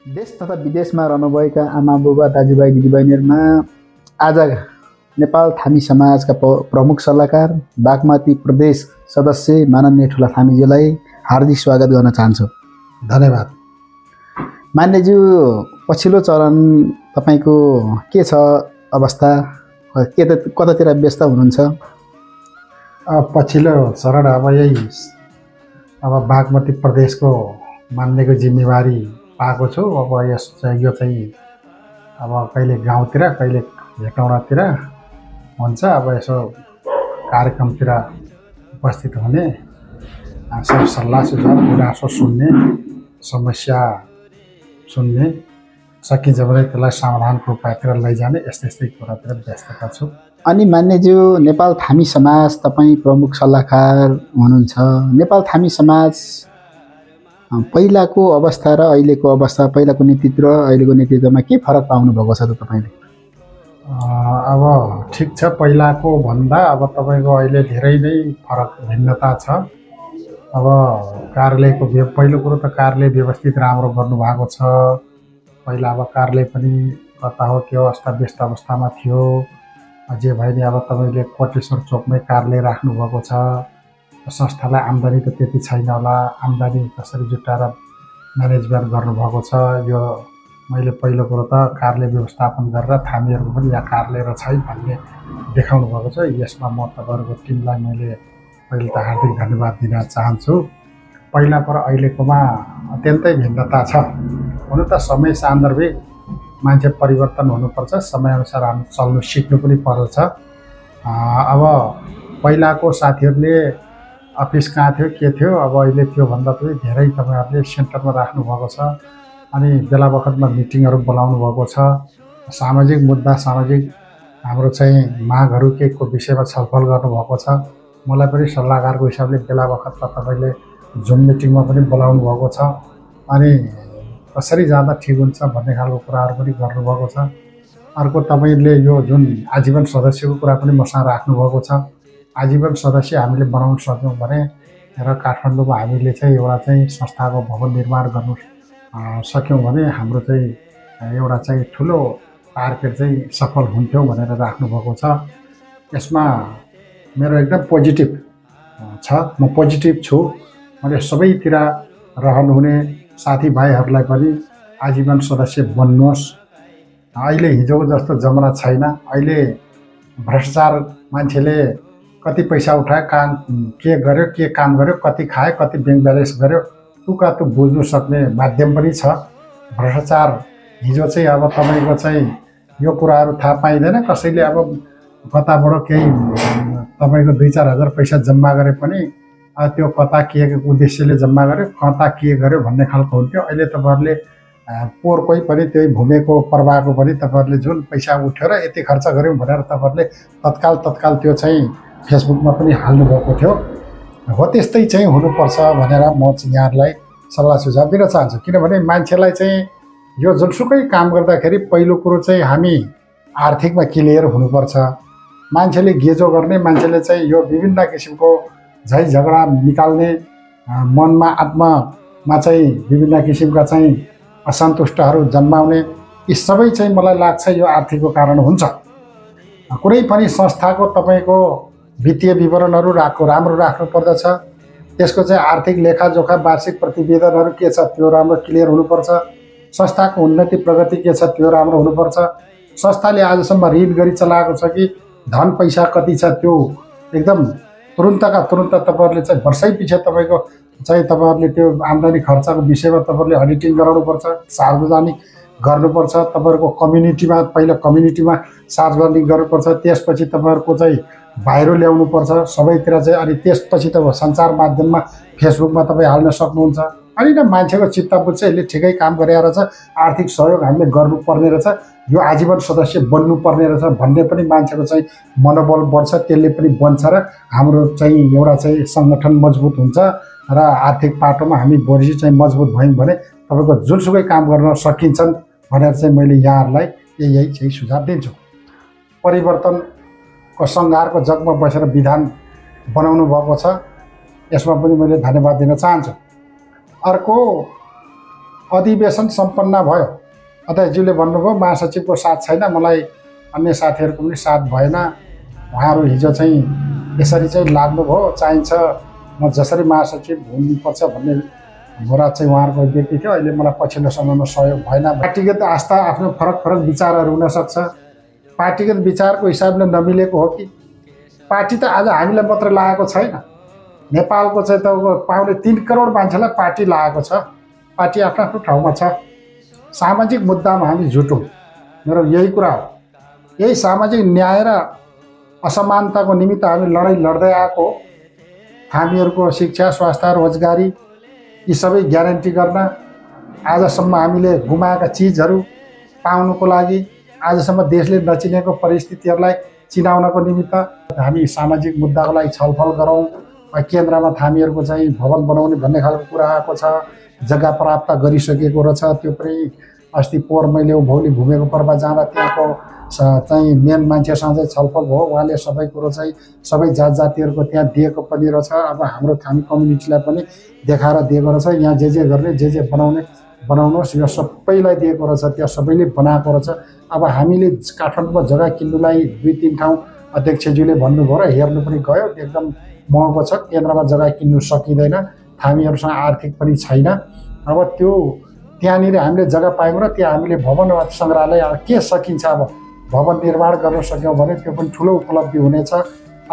देश तथा विदेशमा रहनुभएका आमा बुबा दाजुभाइ दिदीबहिनीहरूमा आज नेपाल थामी समाजका प्रमुख सल्लाहकार बागमती प्रदेश सदस्य माननीय ठुला थामीज्यूलाई हार्दिक स्वागत गर्न चाहन्छु। धन्यवाद। मान्यज्यू, पछिल्लो चरण तपाईको के छ अवस्था? कतातिर व्यस्त हुनुहुन्छ? पछिल्लो चरण अब बागमती प्रदेशको मान्नेको जिम्मेवारी पाएको छु। अब यो चाहिँ अब कहिले गाउँतिर कहिले हेटौँडातिर हुन्छ। अब यसो कार्यक्रमतिर उपस्थित हुने, सब सल्लाह सुझाव गुनासो सुन्ने, समस्या सुन्ने, सकिन्छ भने त्यसलाई समाधानको उपायतिर लैजाने, यस्तै कुरातिर व्यस्तता छु। अनि मान्यज्यू, नेपाल थामी समाज तपाईँ प्रमुख सल्लाहकार हुनुहुन्छ। नेपाल थामी समाज पहिलाको अवस्था र अहिलेको अवस्था, पहिलाको नेतृत्व र अहिलेको नेतृत्वमा के फरक पाउनु भएको छ त तपाईँले? अब ठिक छ, पहिलाको भन्दा अब तपाईँको अहिले धेरै नै फरक भिन्नता छ। अब कार्यालयको पहिलो कुरो त कार्यालय व्यवस्थित राम्रो गर्नुभएको छ। पहिला अब कार्यालय पनि कता हो के हो अस्तव्यस्त अवस्थामा थियो। जे भए नि अब तपाईँले कोटेश्वर चोकमै कार्यालय राख्नुभएको छ। संस्थालाई आम्दानी त त्यति छैन होला, आम्दानी कसरी जुटाएर म्यानेजमेन्ट गर्नुभएको छ। यो मैले पहिलो कुरो त कार्यालय व्यवस्थापन गरेर थामीहरूको पनि यहाँ कार्यालय रहेछ है भन्ने देखाउनु भएको छ। यसमा म तपाईँहरूको टिमलाई मैले पहिले त हार्दिक धन्यवाद दिन चाहन्छु। पहिला पर अहिलेकोमा अत्यन्तै भिन्नता छ। हुन त समय सान्दर्भिक मान्छे परिवर्तन हुनुपर्छ, समयअनुसार हामी चल्नु सिक्नु पनि पर्दछ। अब पहिलाको साथीहरूले अफिस कहाँ थियो के थियो, अब अहिले त्योभन्दा पनि धेरै तपाईँहरूले सेन्टरमा राख्नुभएको छ। अनि बेला बखतमा मिटिङहरू बोलाउनु भएको छ। सामाजिक मुद्दा, सामाजिक हाम्रो चाहिँ मागहरू के को विषयमा छलफल गर्नुभएको छ। मलाई पनि सल्लाहकारको हिसाबले बेला बखतमा तपाईँले जुम मिटिङमा पनि बोलाउनु भएको छ। अनि कसरी जाँदा ठिक हुन्छ भन्ने खालको कुराहरू पनि गर्नुभएको छ। अर्को तपाईँले यो जुन आजीवन सदस्यको कुरा पनि मसँग राख्नुभएको छ। आजीवन सदस्य हामीले बनाउन सक्यौँ भने र काठमाडौँमा हामीले चाहिँ एउटा चाहिँ संस्थाको भवन निर्माण गर्नु सक्यौँ भने हाम्रो चाहिँ एउटा चाहिँ ठुलो टार्गेट चाहिँ सफल हुन्थ्यो भनेर राख्नुभएको छ। यसमा मेरो एकदम पोजिटिभ छ, म पोजिटिभ छु। मैले सबैतिर रहनुहुने साथीभाइहरूलाई पनि आजीवन सदस्य बन्नुहोस्। अहिले हिजोको जस्तो जमाना छैन। अहिले भ्रष्टाचार, मान्छेले कति पैसा उठायो, काम के गर्यो, के काम गर्यो, कति खायो, कति ब्याङ्क ब्यालेन्स गर्यो, टुकाटुक बुझ्नु सक्ने माध्यम पनि छ। भ्रष्टाचार हिजो चाहिँ अब तपाईँको चाहिँ यो कुराहरू थाहा पाइँदैन। कसैले अब कताबाट केही तपाईँको 2-4 हजार पैसा जम्मा गरे पनि त्यो कता के उद्देश्यले जम्मा गर्यो, कता के गर्यो भन्ने खालको हुन्थ्यो। अहिले तपाईँहरूले पोहोरकै पनि त्यही भूमिको प्रवाहको पनि तपाईँहरूले जुन पैसा उठ्यो र यति खर्च गऱ्यौँ भनेर तपाईँहरूले तत्काल त्यो चाहिँ फेसबुकमा पनि हाल्नुभएको थियो। हो त्यस्तै चाहिँ हुनुपर्छ भनेर म यहाँहरूलाई सल्लाह सुझाव दिन चाहन्छु। किनभने मान्छेलाई चाहिँ यो जुनसुकै काम गर्दाखेरि पहिलो कुरो चाहिँ हामी आर्थिकमा क्लियर हुनुपर्छ। मान्छेले गेजो गर्ने, मान्छेले चाहिँ यो विभिन्न किसिमको झै झगडा निकाल्ने, मनमा आत्मामा चाहिँ विभिन्न किसिमका चाहिँ असन्तुष्टहरू जन्माउने, यी सबै चाहिँ मलाई लाग्छ यो आर्थिकको कारण हुन्छ। कुनै पनि संस्थाको तपाईँको वित्तीय विवरणहरू राम्रो राख्नु पर्दछ। त्यसको चाहिँ आर्थिक लेखाजोखा, वार्षिक प्रतिवेदनहरू के छ त्यो राम्रो क्लियर हुनुपर्छ। संस्थाको उन्नति प्रगति के छ त्यो राम्रो हुनुपर्छ। संस्थाले आजसम्म ऋण गरी चलाएको छ कि धन पैसा कति छ त्यो एकदम तुरुन्तका तुरुन्त तपाईँहरूले चाहिँ वर्षै पछि तपाईँहरूले त्यो आम्दानी खर्चको विषयमा तपाईँहरूले अडिटिङ गराउनुपर्छ, सार्वजनिक गर्नुपर्छ। तपाईँहरूको कम्युनिटीमा पहिला कम्युनिटीमा सार्वजनिक गर्नुपर्छ, त्यसपछि तपाईँहरूको चाहिँ बाहिर ल्याउनुपर्छ सबैतिर चाहिँ। अनि त्यसपछि त सञ्चार माध्यममा फेसबुकमा तपाईँ हाल्न सक्नुहुन्छ। अनि न मान्छेको चित्त बुझ्छ, यसले ठिकै काम गरेर रहेछ, आर्थिक सहयोग हामीले गर्नुपर्ने रहेछ, यो आजीवन सदस्य बन्नुपर्ने रहेछ भन्ने पनि मान्छेको चाहिँ मनोबल बढ्छ। त्यसले पनि बन्छ र हाम्रो चाहिँ एउटा चाहिँ सङ्गठन मजबुत हुन्छ र आर्थिक पाटोमा हामी बढी चाहिँ मजबुत भयौँ भने तपाईँको जुनसुकै काम गर्न सकिन्छन् भनेर चाहिँ मैले यहाँहरूलाई यही चाहिँ सुझाव दिन्छु। परिवर्तनको सङ्घारको जगमा बसेर विधान बनाउनु भएको छ, यसमा पनि मैले धन्यवाद दिन चाहन्छु। अर्को अधिवेशन सम्पन्न भयो। अध्यक्षज्यूले भन्नुभयो महासचिवको साथ छैन, मलाई अन्य साथीहरूको पनि साथ भएन, उहाँहरू हिजो चाहिँ यसरी चाहिँ लाग्नुभयो, चाहिन्छ म जसरी महासचिव हुनुपर्छ भन्ने मोरा चाहिँ उहाँहरूको व्यक्ति थियो। अहिले मलाई पछिल्लो समयमा सहयोग भएन। पार्टीगत आस्था आफ्नो फरक फरक विचारहरू हुनसक्छ, पार्टीगत विचारको हिसाबले नमिलेको हो कि पार्टी त आज हामीलाई मात्र लागेको छैन, नेपालको चाहिँ तपाईँको पाउने 3 करोड मान्छेलाई पार्टी लागेको छ। पार्टी आफ्नो आफ्नो ठाउँमा छ। सामाजिक मुद्दामा हामी जुटौँ, मेरो यही कुरा हो। यही सामाजिक न्याय र असमानताको निमित्त हामी लडाइँ लड्दै आएको हो। हामीहरूको शिक्षा, स्वास्थ्य, रोजगारी यी सबै ग्यारेन्टी गर्न आजसम्म हामीले गुमाएका चिजहरू पाउनको लागि, आजसम्म देशले नचिनेको परिस्थितिहरूलाई चिनाउनको निमित्त हामी सामाजिक मुद्दाको लागि छलफल गरौँ। केन्द्रमा हामीहरूको चाहिँ भवन बनाउने भन्ने खालको कुरा आएको छ, जग्गा प्राप्त गरिसकेको रहेछ। त्यो पनि अस्ति पोहोर मैले भौली घुमेको पर्व जाँदा त्यहाँको चाहिँ मेन मान्छेसँग चाहिँ छलफल भयो। उहाँले सबै कुरो चाहिँ सबै जात जातिहरूको त्यहाँ दिएको पनि रहेछ। अब हाम्रो थामी कम्युनिटीलाई पनि देखाएर दिएको रहेछ, यहाँ जे गर्ने जे बनाउनुहोस्, यो सबैलाई दिएको रहेछ, त्यहाँ सबैले बनाएको रहेछ। अब हामीले काठमाडौँमा जग्गा किन्नुलाई 2-3 ठाउँ अध्यक्षज्यूले भन्नुभयो र हेर्नु पनि गयो, एकदम महँगो छ, केन्द्रमा जग्गा किन्नु सकिँदैन, हामीहरूसँग आर्थिक पनि छैन। अब त्यो त्यहाँनिर हामीले जग्गा पायौँ र त्यहाँ हामीले भवन वा सङ्ग्रहालय के सकिन्छ, अब भवन निर्माण गर्न सक्यौँ भने त्यो पनि ठुलो उपलब्धि हुनेछ।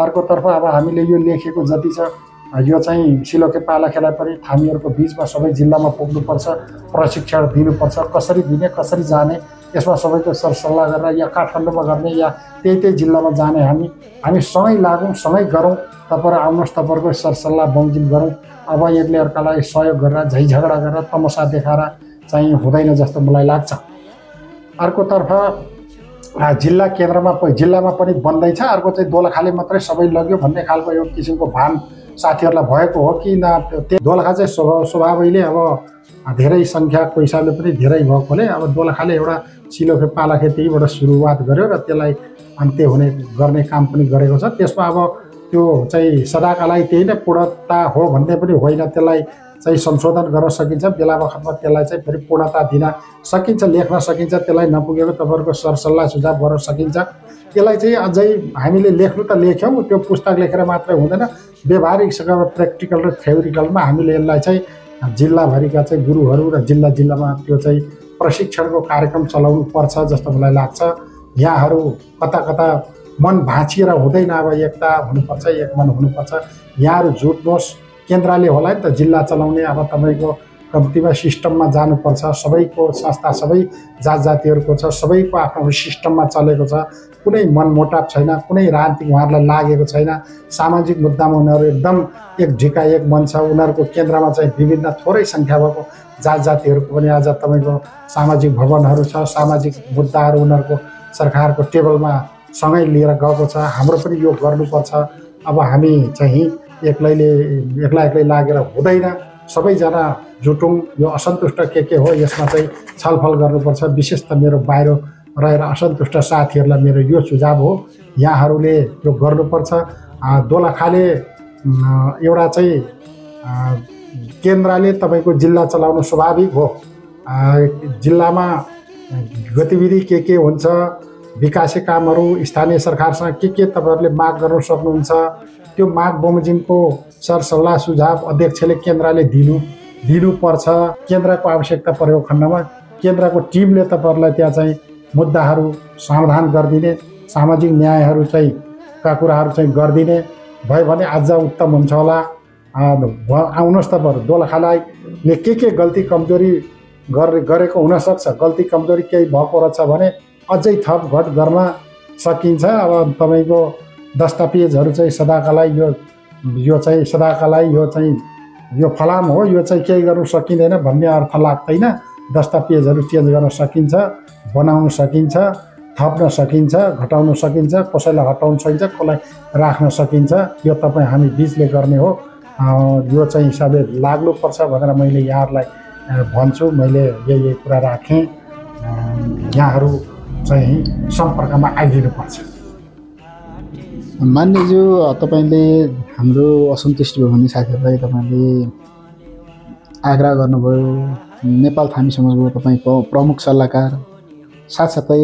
अर्कोतर्फ अब हामीले यो लेखेको जति छ यो चाहिँ सिलोके पालाखेलाई पनि हामीहरूको बिचमा सबै जिल्लामा पुग्नुपर्छ, प्रशिक्षण दिनुपर्छ, कसरी दिने कसरी जाने, यसमा सबैको सरसल्लाह गरेर या काठमाडौँमा गर्ने या त्यही जिल्लामा जाने हामी सँगै लागौँ, सँगै गरौँ। तपाईँहरू आउनुहोस्, तपाईँहरूको सरसल्लाह बमोजिम गरौँ। अब एकले अर्कालाई सहयोग गरेर झैझगडा गरेर तमसा देखाएर चाहिँ हुँदैन जस्तो मलाई लाग्छ। अर्कोतर्फ जिल्ला केन्द्रमा जिल्लामा पनि बन्दैछ, अर्को चाहिँ दोलखाले मात्रै सबै लग्यो भन्ने खालको एउटा किसिमको भान साथीहरूलाई भएको हो कि न। त्यो दोलखा चाहिँ स्वभावैले अब धेरै सङ्ख्याको हिसाबले पनि धेरै भएकोले अब दोलखाले एउटा सिलोखे पालाखे त्यहीबाट सुरुवात गर्यो र त्यसलाई अन्त्य गर्ने काम पनि गरेको छ। त्यसमा अब त्यो चाहिँ सदाका लागि त्यही नै पूर्णता हो भन्ने पनि होइन, त्यसलाई चाहिँ संशोधन गर्न सकिन्छ, बेला बखतमा त्यसलाई चाहिँ फेरि पूर्णता दिन सकिन्छ, लेख्न सकिन्छ, त्यसलाई नपुगेको तपाईँहरूको सरसल्लाह सुझाव गर्न सकिन्छ। त्यसलाई चाहिँ अझै हामीले लेख्नु त लेख्यौँ, त्यो पुस्तक लेखेर मात्रै हुँदैन, व्यवहारिक प्र्याक्टिकल र थ्योरिकलमा हामीले यसलाई चाहिँ जिल्लाभरिका चाहिँ गुरुहरू र जिल्लामा त्यो चाहिँ प्रशिक्षणको कार्यक्रम चलाउनु पर्छ जस्तो मलाई लाग्छ। यहाँहरू कता मन भाँचिएर हुँदैन, अब एकता हुनुपर्छ, एक मन हुनुपर्छ। यहाँहरू जुट्नुहोस्, केन्द्रले होला नि त जिल्ला चलाउने, अब तपाईँको कम्तीमा सिस्टममा जानुपर्छ। सबैको संस्था सबै जात जातिहरूको छ, सबैको आफ्नो सिस्टममा चलेको छ, कुनै मनमोटाप छैन, कुनै राजनीतिक उहाँहरूलाई लागेको छैन। सामाजिक मुद्दामा उनीहरू एकदम एक ढिका एक मन छ। उनीहरूको केन्द्रमा चाहिँ विभिन्न थोरै सङ्ख्या भएको जात जातिहरूको पनि आज तपाईँको सामाजिक भवनहरू छ, सामाजिक मुद्दाहरू उनीहरूको सरकारको टेबलमा सँगै लिएर गएको छ। हाम्रो पनि यो गर्नुपर्छ। अब हामी चाहिँ एक्लै लागेर हुँदैन, सबैजना जुटौँ। यो असन्तुष्ट के हो यसमा चाहिँ छलफल गर्नुपर्छ। विशेष त मेरो बाहिर रहेर असन्तुष्ट साथीहरूलाई मेरो यो सुझाव हो, यहाँहरूले यो गर्नुपर्छ। दोलखाले एउटा चाहिँ केन्द्रले तपाईँको जिल्ला चलाउनु स्वाभाविक हो। जिल्लामा गतिविधि के हुन्छ, विकासे कामहरू, स्थानीय सरकारसँग के तपाईँहरूले माग गर्न सक्नुहुन्छ, त्यो माग बमोजिमको सरसल्लाह सुझाव अध्यक्षले केन्द्रले दिनुपर्छ। केन्द्रको आवश्यकता परेको खण्डमा केन्द्रको टिमले तपाईँहरूलाई त्यहाँ चाहिँ मुद्दाहरू समाधान गरिदिने, सामाजिक न्यायहरू चाहिँ का कुराहरू चाहिँ गरिदिने भयो भने अझ उत्तम हुन्छ होला। आउनुहोस् तपाईँहरू। दोलखालाई के गल्ती कमजोरी गरेको हुनसक्छ, गल्ती कमजोरी केही भएको रहेछ भने अझै थप घट गर्न सकिन्छ। अब तपाईँको दस्तावेजहरू चाहिँ सदाका लागि यो चाहिँ सदाका लागि यो फलाम हो, यो चाहिँ केही गर्नु सकिँदैन भन्ने अर्थ लाग्दैन। दस्तावेजहरू चेन्ज गर्न सकिन्छ, बनाउन सकिन्छ, थप्न सकिन्छ, घटाउन सकिन्छ, कसैलाई हटाउन सकिन्छ, कसलाई राख्न सकिन्छ। यो तपाईँ हामी बिचले गर्ने हो। यो चाहिँ हिसाबले लाग्नुपर्छ भनेर मैले यहाँहरूलाई भन्छु। मैले यही कुरा राखेँ, यहाँहरू चाहिँ सम्पर्कमा आइदिनुपर्छ। मान्यज्यू, तपाईँले हाम्रो असन्तुष्टि भयो भने साथीहरूलाई तपाईँले आग्रह गर्नुभयो, नेपाल थामी समाजको तपाईँ प्रमुख सल्लाहकार, साथसाथै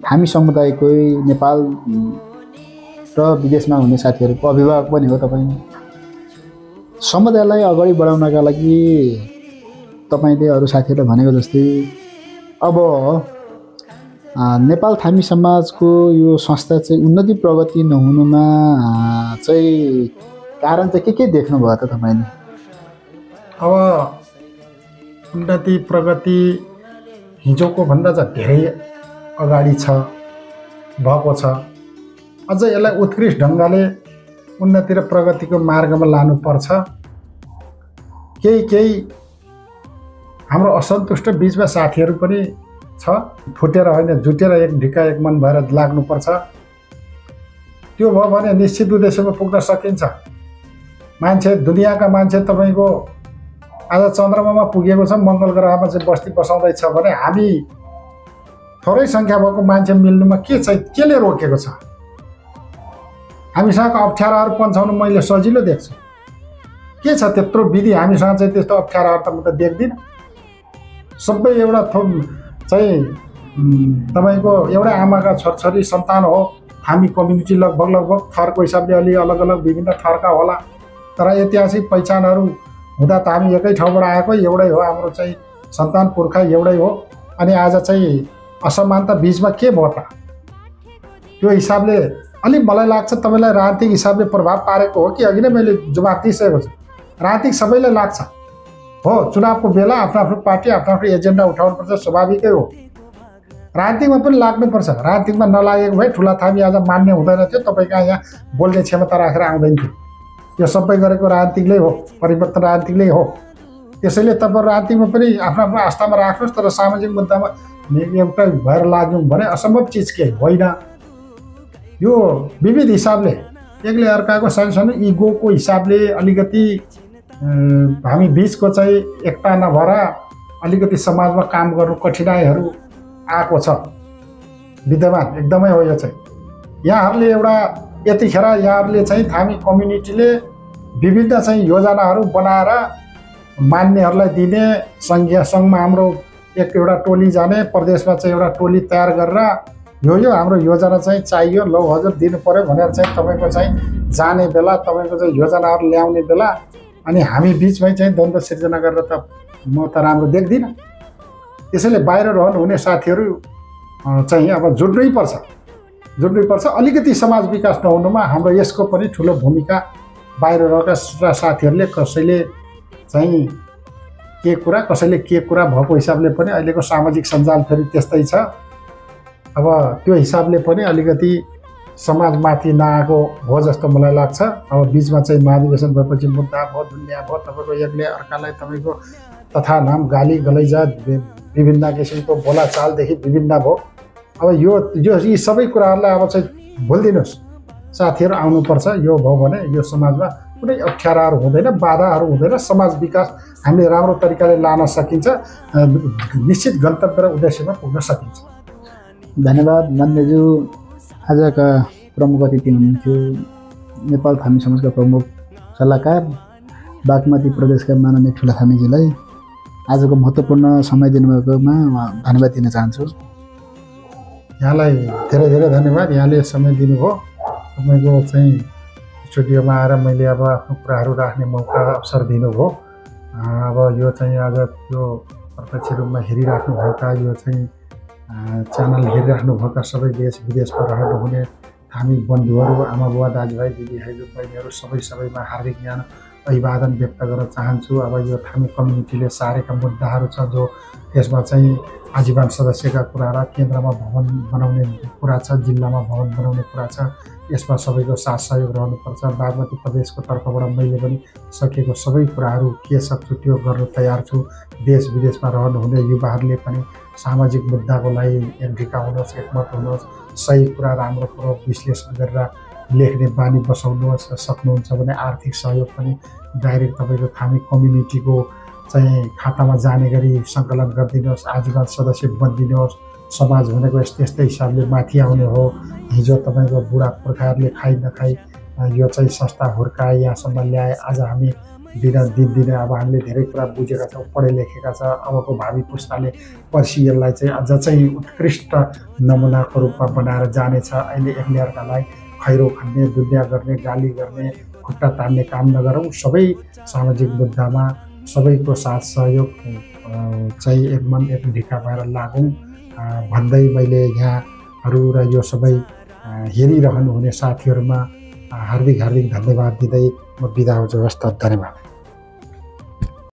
थामी समुदायकै नेपाल र विदेशमा हुने साथीहरूको अभिभावक पनि हो तपाईँ। समुदायलाई अगाडि बढाउनका लागि तपाईँले अरू साथीहरूले भनेको जस्तै अब नेपाल थामी समाजको यो संस्था चाहिँ उन्नति प्रगति नहुनुमा चाहिँ कारण चाहिँ के देख्नुभयो त तपाईँले? अब उन्नति प्रगति हिजोको भन्दा चाहिँ धेरै अगाडि छ, भएको छ। अझ यसलाई उत्कृष्ट ढङ्गले उन्नति र प्रगतिको मार्गमा लानुपर्छ। केही हाम्रो असन्तुष्ट बिचमा साथीहरू पनि छ, फुटेर होइन जुटेर एक ढिक्का एक मन भएर लाग्नुपर्छ। त्यो भयो भने निश्चित उद्देश्यमा पुग्न सकिन्छ। मान्छे, दुनियाँका मान्छे तपाईँको आज चन्द्रमामा पुगेको छ, मङ्गल ग्रहमा चाहिँ बस्ती बसाउँदैछ भने हामी थोरै सङ्ख्या भएको मान्छे मिल्नुमा केले रोकेको छ? हामीसँग अप्ठ्याराहरू पन्छाउनु मैले सजिलो देख्छु। के छ त्यत्रो विधि? हामीसँग चाहिँ त्यस्तो अप्ठ्याराहरू त म त देख्दिनँ। सबै एउटा चाहिँ तपाईँको एउटै आमाका छोरछोरी सन्तान हो। हामी कम्युनिटी लगभग थरको हिसाबले अलि अलग अलग विभिन्न थरका होला, तर ऐतिहासिक पहिचानहरू हुँदा त हामी एकै ठाउँबाट आएको एउटै हो। हाम्रो चाहिँ सन्तान पुर्खा एउटै हो। अनि आज चाहिँ असमानता बिचमा के भयो त? त्यो हिसाबले अलिक मलाई लाग्छ तपाईँलाई राजनीतिक हिसाबले प्रभाव पारेको हो कि? अघि नै मैले जवाफ दिइसकेको छु। राजनीतिक सबैलाई लाग्छ हो। चुनावको बेला आफ्नो आफ्नो पार्टी आफ्नो आफ्नो एजेन्डा उठाउनुपर्छ, स्वाभाविकै हो। राजनीतिकमा पनि लाग्नुपर्छ। राजनीतिकमा नलागेको भए ठुला थामी आज मान्ने हुँदैन थियो, तपाईँको यहाँ बोल्ने क्षमता राखेर आउँदैन थियो। यो सबै गरेको राजनीतिकले हो, परिवर्तन राजनीतिकले हो। त्यसैले तपाईँ राजनीतिकमा पनि आफ्नो आफ्नो आस्थामा राख्नुहोस्, तर सामाजिक मुद्दामा एउटै भएर लाग्यौँ भने असम्भव चिज के होइन। यो विविध हिसाबले एकले अर्काको सानो इगोको हिसाबले अलिकति हामी बिचको चाहिँ एकता नभएर अलिकति समाजमा काम गर्नु कठिनाइहरू आएको छ, विद्यमान एकदमै हो। यो चाहिँ यहाँहरूले एउटा यतिखेर यहाँहरूले चाहिँ थामी कम्युनिटीले विभिन्न चाहिँ योजनाहरू बनाएर मान्नेहरूलाई दिने, सङ्घमा हाम्रो एउटा टोली जाने, प्रदेशमा चाहिँ एउटा टोली तयार गरेर यो हाम्रो योजना चाहिँ चाहियो, लौ हजुर दिनु पऱ्यो भनेर चाहिँ तपाईँको चाहिँ जाने बेला, तपाईँको चाहिँ योजनाहरू ल्याउने बेला अनि हामी बिचमै चाहिँ द्वन्द्व सिर्जना गरेर त म त राम्रो देख्दिनँ। त्यसैले बाहिर रहनुहुने साथीहरू चाहिँ अब जुट्नै पर्छ। अलिकति समाज विकास नहुनुमा हाम्रो यसको पनि ठुलो भूमिका बाहिर रहेका साथीहरूले कसैले चाहिँ के कुरा भएको हिसाबले पनि अहिलेको सामाजिक सञ्जाल फेरि त्यस्तै छ। अब त्यो हिसाबले पनि अलिकति समाजमाथि नआएको हो जस्तो मलाई लाग्छ। अब बिचमा चाहिँ महाधिवेशन भएपछि मुद्दा भयो, दुनियाँ भयो, तपाईँको एकले अर्कालाई तपाईँको तथा नाम गाली गलैजा विभिन्न किसिमको बोलाचालदेखि विभिन्न भयो। अब यो यी सबै कुराहरूलाई अब चाहिँ भुलिदिनुहोस्, साथीहरू आउनुपर्छ। यो भयो भने यो समाजमा कुनै अप्ठ्याराहरू हुँदैन, बाधाहरू हुँदैन, समाज विकास हामीले राम्रो तरिकाले लान सकिन्छ, निश्चित गन्तव्य र उद्देश्यमा पुग्न सकिन्छ। धन्यवाद मान्यज्यू। आजका प्रमुख अतिथि हुनुहुन्थ्यो नेपाल थामी समाजका प्रमुख सल्लाहकार बागमती प्रदेशका माननीय ठुला थामीजीलाई। आजको महत्त्वपूर्ण समय दिनुभएकोमा धन्यवाद दिन चाहन्छु। यहाँलाई धेरै धेरै धन्यवाद। यहाँले समय दिनुभयो, तपाईँको चाहिँ स्टुडियोमा आएर मैले अब आफ्नो कुराहरू राख्ने मौका अवसर दिनुभयो। अब यो चाहिँ आज यो प्रत्यक्ष रूपमा हेरिराख्नुभएका, यो चाहिँ च्यानल हेरिराख्नुभएका सबै देश विदेशमा रहनुहुने हामी बन्धुहरू, आमा बुवा, दाजुभाइ, दिदीहरू, बहिनीहरू सबैमा हार्दिक ज्ञान अभिवादन व्यक्त गर्न चाहन्छु। अब यो थामी कम्युनिटीले सारेका मुद्दाहरू छ, जो त्यसमा चाहिँ आजीवन सदस्यका कुरा र केन्द्रमा भवन बनाउने कुरा छ, जिल्लामा भवन बनाउने कुरा छ। यसमा सबैको साथ सहयोग रहनुपर्छ। बागमती प्रदेशको तर्फबाट मैले पनि सकेको सबै कुराहरू के सक्छु त्यो गर्न तयार छु। देश विदेशमा रहनुहुने युवाहरूले पनि सामाजिक मुद्दाको लागि एकढिका हुनुहोस्, एकमत हुनुहोस्, सही कुरा राम्रो कुरो विश्लेषण गरेर लेख्ने बानी बसाउनुहोस्। सक्नुहुन्छ भने आर्थिक सहयोग पनि डाइरेक्ट तपाईँको थामी कम्युनिटीको चाहिँ खातामा जाने गरी सङ्कलन गरिदिनुहोस्, आजीवन सदस्य बनिदिनुहोस्। समाज भनेको यस्तै हिसाबले माथि आउने हो। हिजो तपाईँको बुढा पुर्खाहरूले खाइ नखाइ यो चाहिँ संस्था हुर्काए, यहाँसम्म ल्याए। आज हामी दिनदिनै अब हामीले धेरै कुरा बुझेका छौँ, पढे लेखेका छ। अबको भावी पुस्ताले पर्सि यसलाई चाहिँ अझ चाहिँ उत्कृष्ट नमुनाको रूपमा बनाएर जानेछ। अहिले एकअर्कालाई खैरो खन्ने, दुर्या गर्ने, गाली गर्ने, खुट्टा तान्ने काम नगरौँ। सबै सामाजिक मुद्दामा सबैको साथ सहयोग चाहिँ एक मन एक ढिका भएर लागौँ भन्दै मैले यहाँहरू र यो सबै हेरिरहनुहुने साथीहरूमा हार्दिक धन्यवाद दिँदै म बिदा हुन्छु। हवस् त, धन्यवाद।